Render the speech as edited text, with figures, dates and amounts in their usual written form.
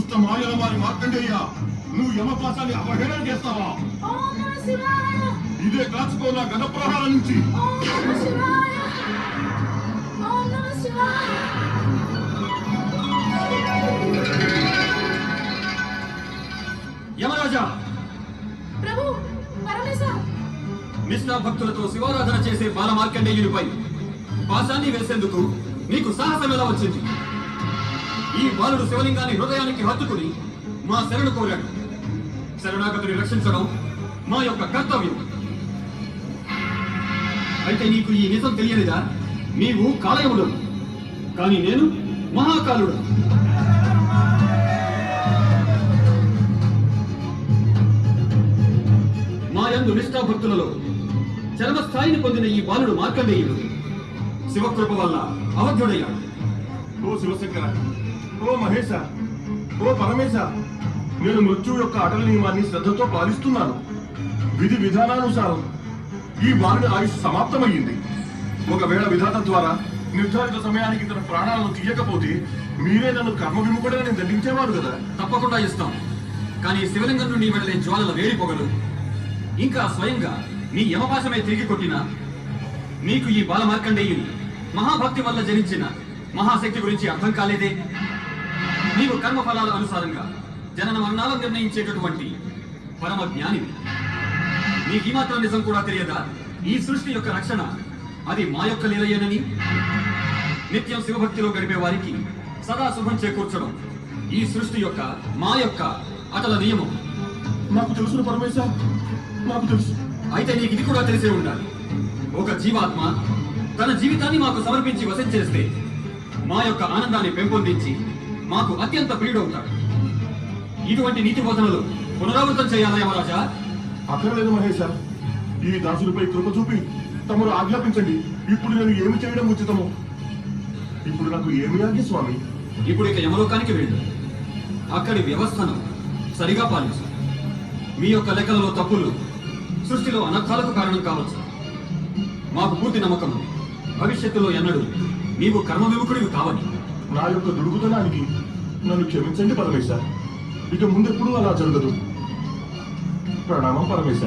దుష్ట మాయల వారి మార్కండేయ, నువ్వు యమపాశాన్ని అవహేళన చేస్తావా? ఇదే కాచుకో నా గద ప్రహారం నుంచి. యమరాజా, ప్రభు, పరమేశ, నిష్ఠా భక్తులతో శివారాధన చేసే బాలమార్కండేయునిపై పాశాన్ని వేసేందుకు నీకు సాహసం ఎలా వచ్చింది? ఈ బాలుడు శివలింగాన్ని హృదయానికి హత్తుకుని మా శరణు కోరాడు. శరణాగతుని రక్షించడం మా యొక్క కర్తవ్యం. అయితే నీకు ఈ నిజం తెలియనిదా? నీవు కాలయముడు, కానీ నేను మహాకాలుడు. మా యందు నిష్ఠా భక్తులలో చరమస్థాయిని పొందిన ఈ బాలుడు మార్కండేయుడు శివకృప వల్ల అవధ్యుడయ్యాడు. ఓ శివశంకర, ఓ మహేశ, ఓ పరమేశ, నేను మృత్యు యొక్క అటల నియమాన్ని శ్రద్ధతో పాలిస్తున్నాను. విధి విధానానుసారం ఈ బాలుడి ఆయుష్ సమాప్తమయ్యింది. ఒకవేళ విధాత ద్వారా నిర్ధారిత సమయానికి తన ప్రాణాలను తీయకపోతే మీరే నన్ను కర్మ విముఖుడని దండించేవారు కదా. తప్పకుండా ఇస్తాం. కానీ శివలింగం నుండి వెళ్లే జ్వాలల వేడి పొగలు ఇంకా స్వయంగా నీ యమపాశమే తిరిగి కొట్టినా నీకు ఈ బాలమార్కండేయుని మహాభక్తి వల్ల జనించిన మహాశక్తి గురించి అర్థం కాలేదే. నీవు కర్మఫలాల అనుసారంగా జనన మరణాలను నిర్ణయించేటటువంటి పరమ జ్ఞానివి. నీకు ఈ మాత్రం నిజం కూడా తెలియదా? ఈ సృష్టి యొక్క రక్షణ అది మా యొక్క లీలయేనని. నిత్యం శివభక్తిలో గడిపే వారికి సదా శుభం చేకూర్చడం ఈ సృష్టి యొక్క మా యొక్క అటల నియమం. నాకు తెలుసు పరమేశ, నాకు తెలుసు. అయితే నీకు ఇది కూడా తెలిసే ఉండాలి. ఒక జీవాత్మ తన జీవితాన్ని మాకు సమర్పించి వశం చేస్తే మా యొక్క ఆనందాన్ని పెంపొందించి మాకు అత్యంత ప్రియుడవుతాడు. ఇటువంటి నీతి బోధనలు పునరావృతం చేయాలా యమరాజా? అక్కర్లేదు మహేశ, ఈ దాసుడిపై కృప చూపి తమరు ఆజ్ఞాపించండి. ఇప్పుడు నేను ఏమి చేయడం ఉచితమో? ఇప్పుడు నాకు ఏమి ఆజ్ఞ స్వామి? ఇప్పుడు ఇక యమలోకానికి వెళ్ళు. అక్కడి వ్యవస్థను సరిగా పాలించు. మీ యొక్క లెక్కలలో తప్పులు సృష్టిలో అనర్థాలకు కారణం కావచ్చు. మాకు పూర్తి నమ్మకం భవిష్యత్తులో ఎన్నడూ నీవు కర్మ విముఖుడివి కావని. నా యొక్క దుడుగుతనానికి నన్ను క్షమించండి పరమేశ. ఇక ముందెప్పుడు అలా జరగదు. ప్రణామం పరమేశ.